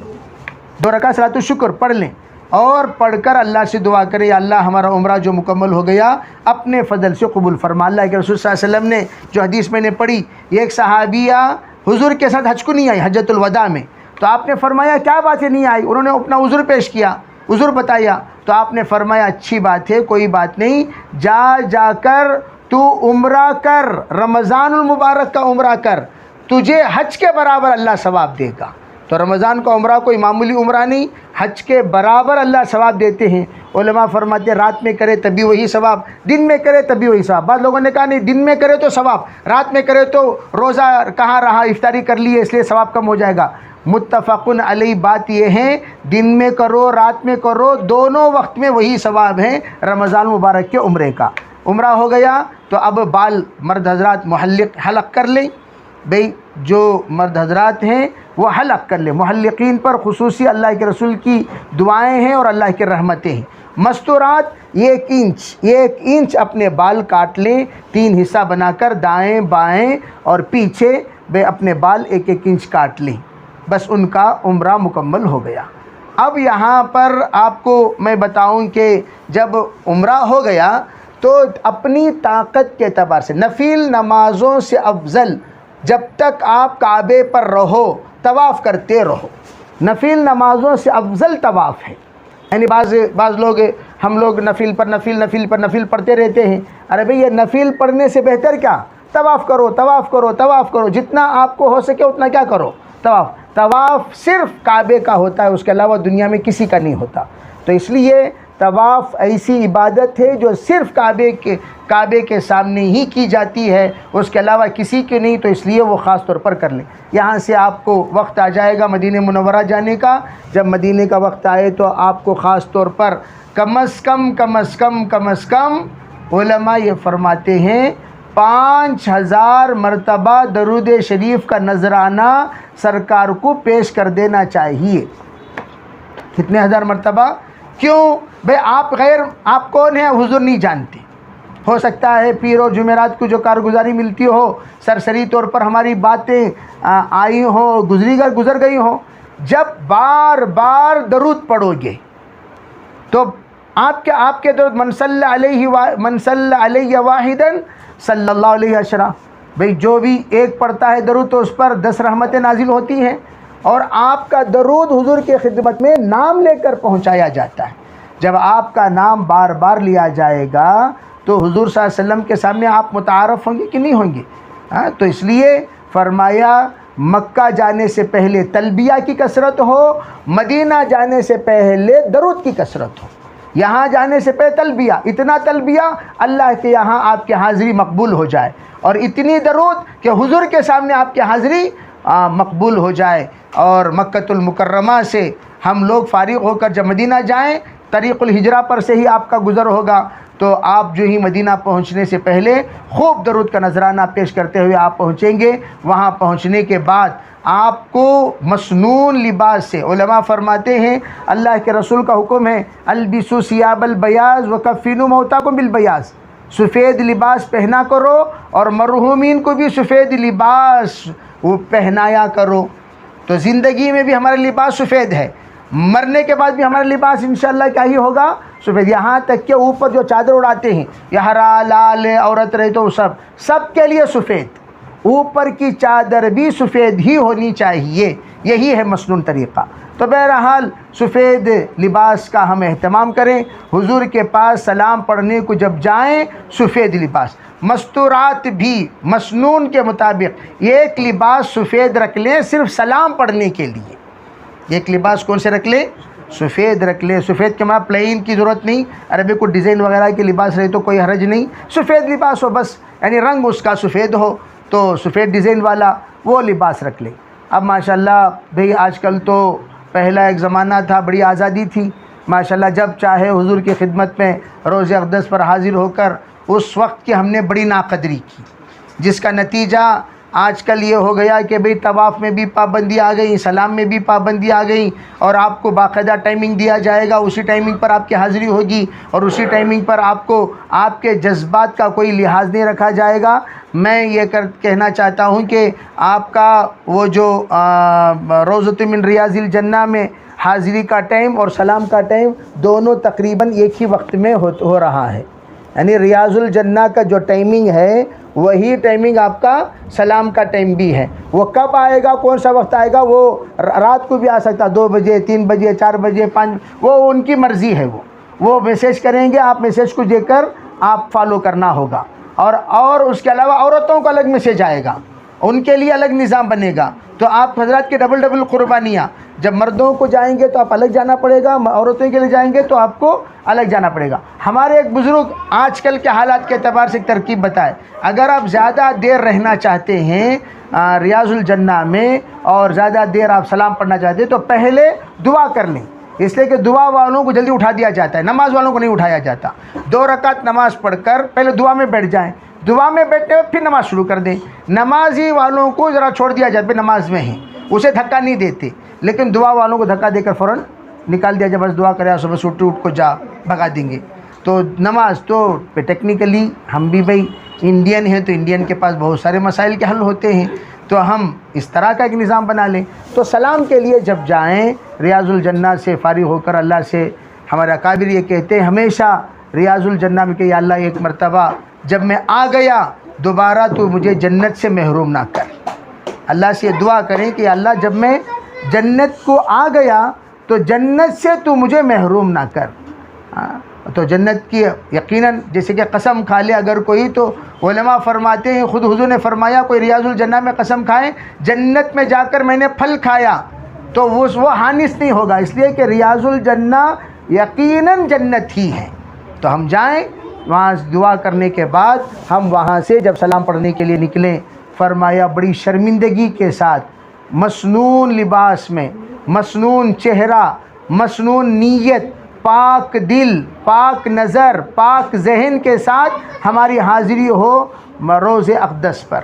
2 رکعت صلاۃ الشکر پڑھ لیں، اور پڑھ کر اللہ سے دعا کرے یا اللہ ہمارا عمرہ جو مکمل ہو گیا اپنے فضل سے قبول فرما۔ اللہ کے رسول صلی اللہ علیہ وسلم نے جو حدیث میں نے پڑھی، یہ ایک صحابیہ حضور کے ساتھ حج کو نہیں آئی حجۃ الوداع میں، تو آپ نے فرمایا کیا بات ہے نہیں آئی؟ انہوں نے اپنا عذر پیش کیا، عذر بتایا، تو آپ نے فرمایا اچھی بات ہے، کوئی بات نہیں، جا کر تو عمرہ کر، رمضان المبارک کا عمرہ کر، تجھے حج کے برابر اللہ ثواب دے گا۔ تو رمضان کا عمرہ کوئی معمولی عمرہ نہیں، حج کے برابر اللہ ثواب دیتے ہیں۔ علماء فرماتے ہیں رات میں کرے تبھی وہی ثواب، دن میں کرے تبھی وہی ثواب۔ بعض لوگوں نے کہا نہیں دن میں کرے تو ثواب، رات میں کرے تو روزہ کہاں رہا، افطاری کر لی ہے اس لیے ثواب کم ہو جائے گا۔ متفقن علیہ بات یہ ہے دن میں کرو رات میں کرو دونوں وقت میں وہی ثواب ہے رمضان مبارک کے عمرے کا۔ عمرہ ہو گیا تو اب بال مرد حضرات حلق کر لیں، بھئی جو مرد حضرات ہیں وہ حلق کر لیں، محلقین پر خصوصی اللہ کے رسول کی دعائیں ہیں اور اللہ کی رحمتیں ہیں۔ مستورات 1 انچ اپنے بال کاٹ لیں، 3 حصہ بنا کر دائیں بائیں اور پیچھے اپنے بال 1 انچ کاٹ لیں، بس ان کا عمرہ مکمل ہو گیا۔ اب یہاں پر آپ کو میں بتاؤں کہ جب عمرہ ہو گیا تو اپنی طاقت کے اعتبار سے نفل نمازوں سے افضل جب تک آپ کعبے پر رہو طواف کرتے رہو، نفل نمازوں سے افضل طواف ہے۔ یعنی بعض لوگ ہم لوگ نفل پر نفل پڑھتے رہتے ہیں، ارے بھئی یہ نفل پڑھنے سے بہتر کیا، طواف کرو طواف کرو طواف کرو، جتنا آپ کو ہو سکے اتنا کیا کرو، طواف صرف کعبے کا ہوتا ہے، اس کے علاوہ دنیا میں کسی کا نہیں ہوتا۔ تو اس لیے طواف ایسی عبادت ہے جو صرف کعبے کے سامنے ہی کی جاتی ہے، اس کے علاوہ کسی کے نہیں، تو اس لیے وہ خاص طور پر کر لیں۔ یہاں سے آپ کو وقت آ جائے گا مدینہ منورہ جانے کا، جب مدینے کا وقت آئے تو آپ کو خاص طور پر کم از کم علماء یہ فرماتے ہیں 5000 مرتبہ درود شریف کا نذرانہ سرکار کو پیش کر دینا چاہیے۔ کتنے ہزار مرتبہ؟ کیوں بھئی آپ کون ہیں حضور نہیں جانتے، ہو سکتا ہے پیر و جمعرات کو جو کارگزاری ملتی ہو سرسری طور پر ہماری باتیں آئی ہوں گزر گئی ہوں، جب بار بار درود پڑھو گے تو آپ کے درود من صلی علیہ واحدا صلی اللہ علیہ عشرہ، بھئی جو بھی ایک پڑھتا ہے درود تو اس پر 10 رحمتیں نازل ہوتی ہیں، اور آپ کا درود حضور کی خدمت میں نام لے کر پہنچایا جاتا ہے۔ جب آپ کا نام بار بار لیا جائے گا تو حضور صلی اللہ علیہ وسلم کے سامنے آپ متعارف ہوں گے کہ نہیں ہوں گے؟ تو اس لیے فرمایا مکہ جانے سے پہلے تلبیہ کی کثرت ہو، مدینہ جانے سے پہلے درود کی کثرت ہو۔ یہاں جانے سے پہلے تلبیہ، اتنا تلبیہ اللہ کے یہاں آپ کی حاضری مقبول ہو جائے، اور اتنی درود کہ حضور کے سامنے آپ کی حاضری مقبول ہو جائے۔ اور مکۃ المکرمہ سے ہم لوگ فارغ ہو کر جب مدینہ جائیں، طریق الہجرہ پر سے ہی آپ کا گزر ہوگا، تو آپ جو ہی مدینہ پہنچنے سے پہلے خوب درود کا نذرانہ پیش کرتے ہوئے آپ پہنچیں گے۔ وہاں پہنچنے کے بعد آپ کو مسنون لباس سے، علماء فرماتے ہیں اللہ کے رسول کا حکم ہے البسوا ثیاب البیاض وکفنوا موتاکم بالبیاض، سفید لباس پہنا کرو اور مرحومین کو بھی سفید لباس وہ پہنایا کرو۔ تو زندگی میں بھی ہمارا لباس سفید ہے، مرنے کے بعد بھی ہمارا لباس انشاءاللہ کیا ہی ہوگا؟ سفید۔ یہاں تک کہ اوپر جو چادر اڑاتے ہیں، یا ہرا لال عورت رہے تو سب کے لیے سفید، اوپر کی چادر بھی سفید ہی ہونی چاہیے۔ یہی ہے مسنون طریقہ۔ تو بہرحال سفید لباس کا ہم اہتمام کریں، حضور کے پاس سلام پڑھنے کو جب جائیں سفید لباس، مستورات بھی مسنون کے مطابق ایک لباس سفید رکھ لیں صرف سلام پڑھنے کے لیے۔ ایک لباس کون سے رکھ لیں؟ سفید رکھ لیں۔ سفید کے معنی پلین کی ضرورت نہیں، عربی کو ڈیزائن وغیرہ کے لباس رہے تو کوئی حرج نہیں، سفید لباس ہو بس، یعنی رنگ اس کا سفید ہو تو سفید ڈیزائن والا وہ لباس رکھ لیں۔ اب ماشاءاللہ بھئی آج کل تو پہلا ایک زمانہ تھا، بڑی آزادی تھی ماشاءاللہ، جب چاہے حضور کی خدمت میں روز اقدس پر حاضر ہو کر، اس وقت کی ہم نے بڑی ناقدری کی، جس کا نتیجہ آج کل یہ ہو گیا کہ بھئی طواف میں بھی پابندی آ گئی، سلام میں بھی پابندی آ گئی، اور آپ کو باقاعدہ ٹائمنگ دیا جائے گا، اسی ٹائمنگ پر آپ کی حاضری ہوگی، اور اسی ٹائمنگ پر آپ کو آپ کے جذبات کا کوئی لحاظ نہیں رکھا جائے گا۔ میں یہ کہنا چاہتا ہوں کہ آپ کا وہ جو روضۃ من ریاض الجنہ میں حاضری کا ٹائم اور سلام کا ٹائم دونوں تقریباً ایک ہی وقت میں ہو رہا ہے، یعنی ریاض الجنہ کا جو ٹائمنگ ہے وہی ٹائمنگ آپ کا سلام کا ٹائم بھی ہے۔ وہ کب آئے گا، کون سا وقت آئے گا، وہ رات کو بھی آ سکتا، 2 بجے 3 بجے 4 بجے 5، وہ ان کی مرضی ہے، وہ میسیج کریں گے، آپ میسیج کو دے کر آپ فالو کرنا ہوگا۔ اور اس کے علاوہ عورتوں کو الگ میسیج آئے گا، ان کے لیے الگ نظام بنے گا، تو آپ حضرات کے ڈبل قربانیاں، جب مردوں کو جائیں گے تو آپ الگ جانا پڑے گا، عورتوں کے لیے جائیں گے تو آپ کو الگ جانا پڑے گا۔ ہمارے ایک بزرگ آج کل کے حالات کے اعتبار سے ایک ترکیب بتائے، اگر آپ زیادہ دیر رہنا چاہتے ہیں ریاض الجنہ میں اور زیادہ دیر آپ سلام پڑھنا چاہتے ہیں تو پہلے دعا کر لیں، اس لیے کہ دعا والوں کو جلدی اٹھا دیا جاتا ہے، نماز والوں کو نہیں اٹھایا جاتا۔ 2 رکعت نماز پڑھ کر پہلے دعا میں بیٹھ جائیں، دعا میں بیٹھے ہوئے پھر نماز شروع کر دیں۔ نمازی والوں کو ذرا چھوڑ دیا جاتا ہے، نماز میں ہیں اسے دھکا نہیں دیتے، لیکن دعا والوں کو دھکا دے کر فوراً نکال دیا جائے، بس دعا کرے صبح سے اٹھ کو جا بھگا دیں گے۔ تو نماز تو ٹیکنیکلی ہم بھی بھائی انڈین ہیں تو انڈین کے پاس بہت سارے مسائل کے حل ہوتے ہیں، تو ہم اس طرح کا ایک نظام بنا لیں۔ تو سلام کے لیے جب جائیں ریاض الجنہ سے فارغ ہو کر اللہ سے، ہمارے اکابر یہ کہتے ہیں ہمیشہ ریاض الجنہ میں کہ یا اللہ ایک مرتبہ جب میں آ گیا دوبارہ تو مجھے جنت سے محروم نہ کر۔ اللہ سے دعا کریں کہ یا اللہ جب میں جنت کو آ گیا تو جنت سے تو مجھے محروم نہ کر۔ تو جنت کی یقیناً جیسے کہ قسم کھا لے اگر کوئی، تو علماء فرماتے ہیں، خود حضور نے فرمایا کوئی ریاض الجنہ میں قسم کھائے جنت میں جا کر میں نے پھل کھایا تو وہ حانس نہیں ہوگا، اس لیے کہ ریاض الجنہ یقیناً جنت ہی ہے۔ تو ہم جائیں وہاں دعا کرنے کے بعد ہم وہاں سے جب سلام پڑھنے کے لیے نکلیں، فرمایا بڑی شرمندگی کے ساتھ مسنون لباس میں، مسنون چہرہ، مسنون نیت، پاک دل، پاک نظر، پاک ذہن کے ساتھ ہماری حاضری ہو روز اقدس پر۔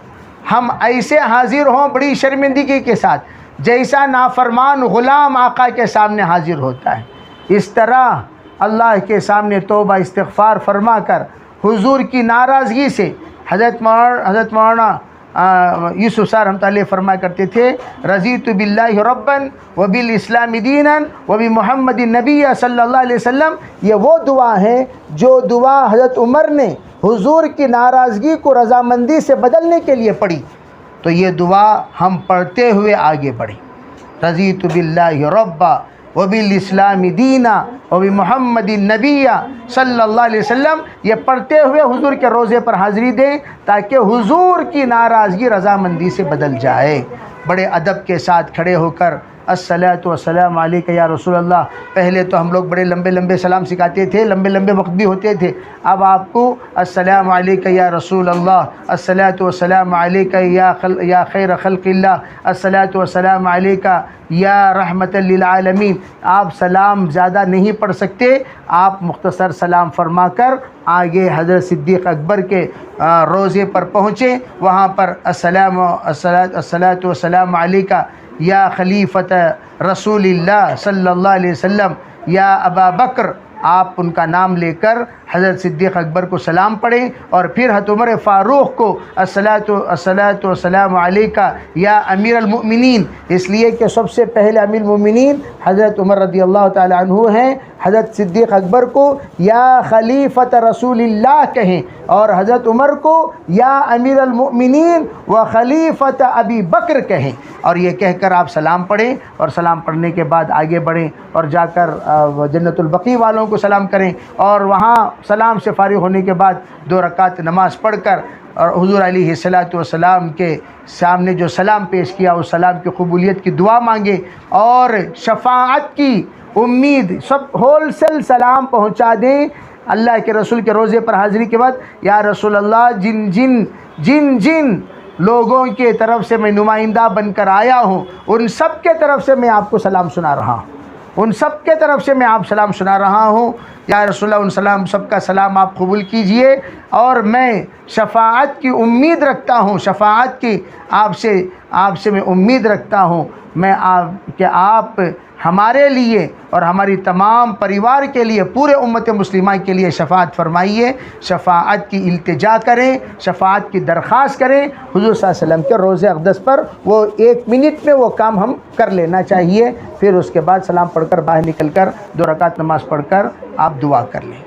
ہم ایسے حاضر ہوں بڑی شرمندگی کے ساتھ جیسا نافرمان غلام آقا کے سامنے حاضر ہوتا ہے، اس طرح اللہ کے سامنے توبہ استغفار فرما کر حضور کی ناراضگی سے حضرت مولانا یوسف صاحب رحمۃ اللہ فرمایا کرتے تھے رضیت باللہ ربا وبالاسلام دینا وبمحمد نبی صلی اللہ علیہ وسلم۔ یہ وہ دعا ہے جو دعا حضرت عمر نے حضور کی ناراضگی کو رضامندی سے بدلنے کے لیے پڑھی، تو یہ دعا ہم پڑھتے ہوئے آگے بڑھیں۔ رضیت باللہ ربا، وبالاسلام دینا وبمحمد النبی صلی اللہ علیہ وسلم، یہ پڑھتے ہوئے حضور کے روضے پر حاضری دیں تاکہ حضور کی ناراضگی رضامندی سے بدل جائے۔ بڑے ادب کے ساتھ کھڑے ہو کر الصلاۃ والسلام علیک یا رسول اللہ۔ پہلے تو ہم لوگ بڑے لمبے لمبے سلام سکھاتے تھے، لمبے لمبے وقت بھی ہوتے تھے، اب آپ کو السلام علیک یا رسول اللہ، الصلاۃ والسلام علیک یا خیر خلق اللہ، الصلاۃ والسلام علیک یا رحمت للعالمین۔ آپ سلام زیادہ نہیں پڑھ سکتے، آپ مختصر سلام فرما کر آگے حضرت صدیق اکبر کے روضے پر پہنچے، وہاں پر الصلاۃ والسلام علیک یا خلیفۃ رسول اللہ صلی اللہ علیہ وسلم یا ابا بکر، آپ ان کا نام لے کر حضرت صدیق اکبر کو سلام پڑھیں، اور پھر حضرت عمر فاروق کو الصلاۃ والسلام علیک یا امیر المؤمنین، اس لیے کہ سب سے پہلے امیر المؤمنین حضرت عمر رضی اللہ تعالی عنہ ہیں، حضرت صدیق اکبر کو یا خلیفۃ رسول اللہ کہیں، اور حضرت عمر کو یا امیر المؤمنین و خلیفۃ ابی بکر کہیں، اور یہ کہہ کر آپ سلام پڑھیں، اور سلام پڑھنے کے بعد آگے بڑھیں اور جا کر جنت البقیع والوں کو سلام کریں، اور وہاں سلام سے فارغ ہونے کے بعد 2 رکعت نماز پڑھ کر اور حضور علیہ الصلاۃ والسلام کے سامنے جو سلام پیش کیا اس سلام کی قبولیت کی دعا مانگے، اور شفاعت کی امید، سب ہول سیل سلام پہنچا دیں اللہ کے رسول کے روضے پر حاضری کے بعد۔ یا رسول اللہ، جن لوگوں کے طرف سے میں نمائندہ بن کر آیا ہوں ان سب کے طرف سے میں آپ کو سلام سنا رہا ہوں، ان سب کے طرف سے میں آپ سلام سنا رہا ہوں، یا رسول اللہ ان سب کا سلام آپ قبول کیجئے، اور میں شفاعت کی امید رکھتا ہوں، شفاعت کی آپ سے میں امید رکھتا ہوں، کہ آپ ہمارے لیے اور ہماری تمام پریوار کے لیے، پورے امت مسلمہ کے لیے شفاعت فرمائیے، شفاعت کی التجا کریں، شفاعت کی درخواست کریں حضور صلی اللہ علیہ وسلم کے روضہ اقدس پر۔ وہ 1 منٹ میں وہ کام ہم کر لینا چاہیے، پھر اس کے بعد سلام پڑھ کر باہر نکل کر 2 رکعت نماز پڑھ کر آپ دعا کر لیں۔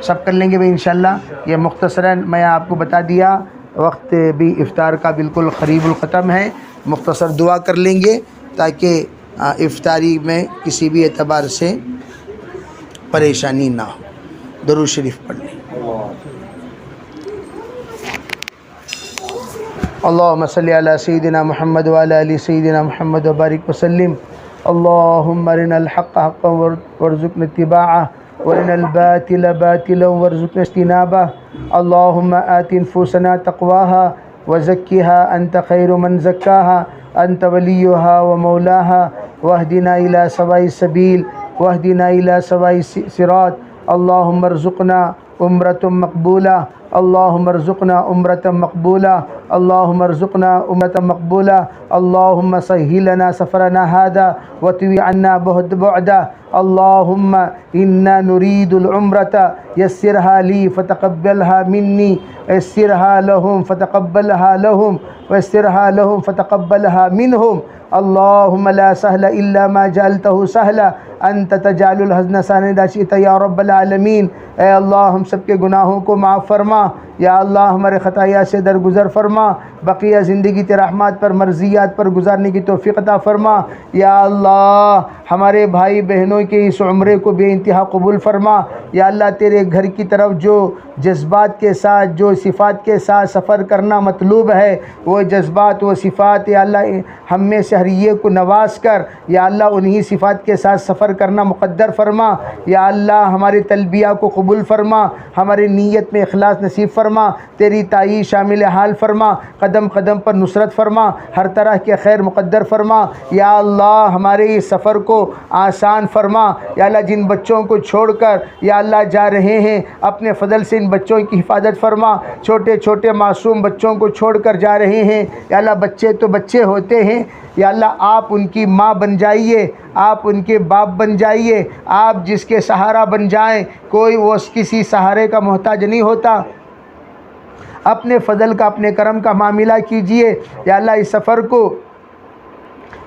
سب کر لیں گے بھائی انشاءاللہ۔ یہ مختصراً میں آپ کو بتا دیا، وقت بھی افطار کا بالکل قریب الختم ہے، مختصر دعا کر لیں گے تاکہ افطاری میں کسی بھی اعتبار سے پریشانی نہ ہو۔ درود شریف پڑھ لیں۔ اللہم صلی علی سیدنا محمد وعلی آل سیدنا محمد وبارک وسلم۔ اللہم ارنا الحق حقا وارزقنا اتباعہ وارنا الباطل باطلا وارزقنا اجتنابہ۔ اللہم آت نفوسنا تقواہا وزکھا انت خیر من زکاہا انت ولیہا ومولاہا واہدنا الی سواء السبیل واہدنا الی سواء الصراط۔ اللہم ارزقنا عمرۃ مقبولہ، اللہم ارزقنا عمرۃ مقبولہ، اللہم ارزقنا عمرۃ مقبولہ، اللہم سہل لنا سفرنا ھذا وطوی عنا بعدا، اللہم انا نرید العمرۃ یسرھا لی فتقبلھا منی، یسرھا لہم فتقبلھا لہم، ویسرھا لہم فتقبلھا منہم۔ اللہم لا سہل الا ما جعلتہ سہلا، انت تجعل الحزن سہلا اذا شئت یا رب العالمین۔ اے اللہ ہم سب کے گناہوں کو معاف فرما، یا اللہ ہمارے خطایا سے درگزر فرما، بقیہ زندگی تیرے رحمات پر مرضیات پر گزارنے کی توفیق عطا فرما۔ یا اللہ ہمارے بھائی بہنوں کے اس عمرے کو بے انتہا قبول فرما۔ یا اللہ تیرے گھر کی طرف جو جذبات کے ساتھ، جو صفات کے ساتھ سفر کرنا مطلوب ہے، وہ جذبات، وہ صفات یا اللہ ہم میں سے ہر ایک کو نواز کر، یا اللہ انہی صفات کے ساتھ سفر کرنا مقدر فرما۔ یا اللہ ہمارے تلبیہ کو قبول فرما، ہماری نیت میں اخلاص نصیب فرما، تیری تائید شامل حال فرما، قدم قدم پر نصرت فرما، ہر طرح کے خیر مقدر فرما۔ یا اللہ ہمارے اس سفر کو آسان فرما۔ یا اللہ جن بچوں کو چھوڑ کر یا اللہ جا رہے ہیں، اپنے فضل سے ان بچوں کی حفاظت فرما، چھوٹے چھوٹے معصوم بچوں کو چھوڑ کر جا رہے ہیں، یا اللہ بچے تو بچے ہوتے ہیں، یا اللہ آپ ان کی ماں بن جائیے، آپ ان کے باپ بن جائیے، آپ جس کے سہارا بن جائیں، کوئی وہ کسی سہارے کا محتاج نہیں ہوتا۔ اپنے فضل کا، اپنے کرم کا معاملہ کیجئے۔ یا اللہ اس سفر کو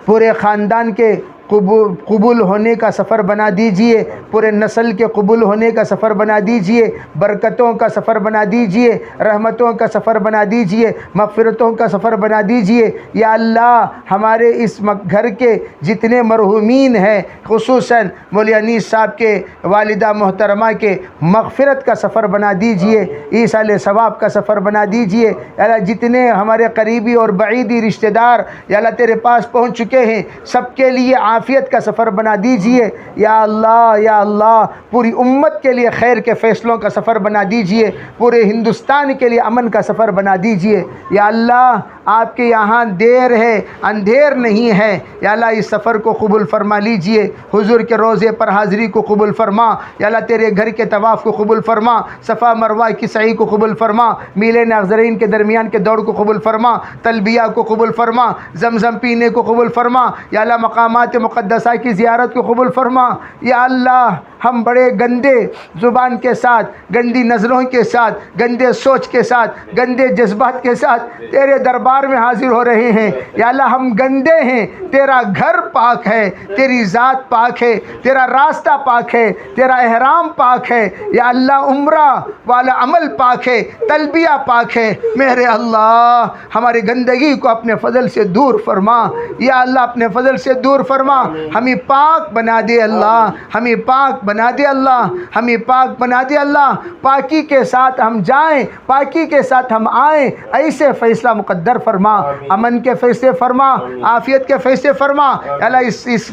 پورے خاندان کے قبول ہونے کا سفر بنا دیجئے، پورے نسل کے قبول ہونے کا سفر بنا دیجئے، برکتوں کا سفر بنا دیجئے، رحمتوں کا سفر بنا دیجئے، مغفرتوں کا سفر بنا دیجئے۔ یا اللہ ہمارے اس گھر کے جتنے مرحومین ہیں، خصوصاً مولی انیس صاحب کے والدہ محترمہ کے مغفرت کا سفر بنا دیجئے، ایصال ثواب کا سفر بنا دیجئے۔ یا اللہ جتنے ہمارے قریبی اور بعیدی رشتہ دار یا اللہ تیرے پاس پہنچ چکے ہیں، سب کے لیے عافیت کا سفر بنا دیجئے۔ یا اللہ پوری امت کے لیے خیر کے فیصلوں کا سفر بنا دیجئے، پورے ہندوستان کے لیے امن کا سفر بنا دیجئے۔ یا اللہ آپ کے یہاں دیر ہے اندھیر نہیں ہے، یا اللہ اس سفر کو قبول فرما لیجئے، حضور کے روضے پر حاضری کو قبول فرما، یا اللہ تیرے گھر کے طواف کو قبول فرما، صفا مروہ کی سعی کو قبول فرما، میلین اخضرین کے درمیان کے دوڑ کو قبول فرما، تلبیہ کو قبول فرما، زمزم پینے کو قبول فرما، یا اللہ مقامات مقدسہ کی زیارت کو قبول فرما۔ یا اللہ ہم بڑے گندے زبان کے ساتھ، گندی نظروں کے ساتھ، گندے سوچ کے ساتھ، گندے جذبات کے ساتھ تیرے دربار میں حاضر ہو رہے ہیں۔ یا اللہ ہم گندے ہیں، تیرا گھر پاک ہے، تیری ذات پاک ہے، تیرا راستہ پاک ہے، تیرا احرام پاک ہے۔ یا اللہ عمرہ والا عمل پاک ہے، تلبیہ پاک ہے۔ میرے اللہ ہماری گندگی کو اپنے فضل سے دور فرما، یا اللہ اپنے فضل سے دور فرما، ہمیں پاک بنا دے اللہ، ہمیں پاک بنا دے اللہ، ہمیں پاک بنا دے اللہ۔ پاکی کے ساتھ ہم جائیں، پاکی کے ساتھ ہم آئیں، ایسے فیصلہ مقدر فرما، امن کے فیصلے فرما، عافیت کے فیصلے فرما۔ یا اللہ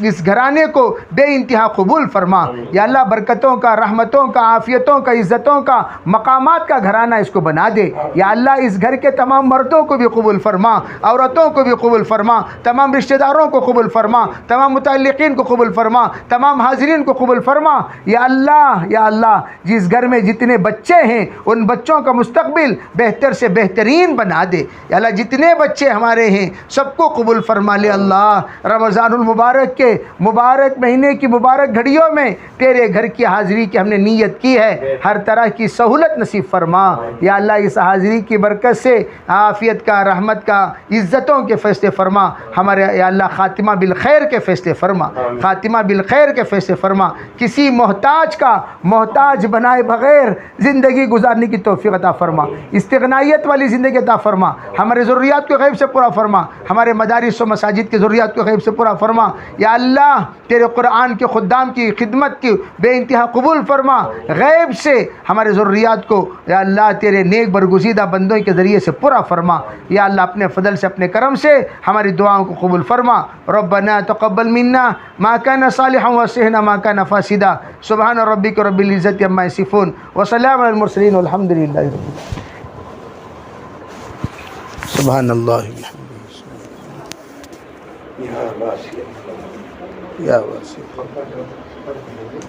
اس گھرانے کو بے انتہا قبول فرما۔ یا اللہ برکتوں کا، رحمتوں کا، عافیتوں کا، عزتوں کا، مقامات کا گھرانہ اس کو بنا دے۔ یا اللہ اس گھر کے تمام مردوں کو بھی قبول فرما، عورتوں کو بھی قبول فرما، تمام رشتہ داروں کو قبول فرما، تمام متعلقین کو قبول فرما، تمام حاضرین کو قبول فرما۔ یا اللہ جس گھر میں جتنے بچے ہیں ان بچوں کا مستقبل بہتر سے بہترین بنا دے۔ یا اللہ جتنے بچے ہمارے ہیں سب کو قبول فرما لے اللہ۔ رمضان المبارک کے مبارک مہینے کی مبارک گھڑیوں میں تیرے گھر کی حاضری کی ہم نے نیت کی ہے، ہر طرح کی سہولت نصیب فرما۔ یا اللہ اس حاضری کی برکت سے عافیت کا، رحمت کا، عزتوں کے فیصلے فرما ہمارے۔ یا اللہ خاتمہ بالخیر کے فیصلے فرما، خاتمہ بالخیر کے فیصلے فرما۔ کسی محتاج کا محتاج بنائے بغیر زندگی گزارنے کی توفیق عطا فرما، استغنائیت والی زندگی عطا فرما، ہمارے ضروریات کو غیب سے پورا فرما، ہمارے مدارس و مساجد کی ضروریات کو غیب سے پورا فرما۔ یا اللہ تیرے قرآن کے خدام کی خدمت کی بے انتہا قبول فرما، غیب سے ہمارے ضروریات کو یا اللہ تیرے نیک برگزیدہ بندوں کے ذریعے سے پورا فرما۔ یا اللہ اپنے فضل سے، اپنے کرم سے ہماری دعاؤں کو قبول فرما۔ ربنا تقبل منا ما كان صالحا وصحنا ما كان فاسدا، سبحان ربك رب العزة عما يصفون وسلام على المرسلين والحمد لله رب العالمين۔ سبحان الله وبحمده، يا واسع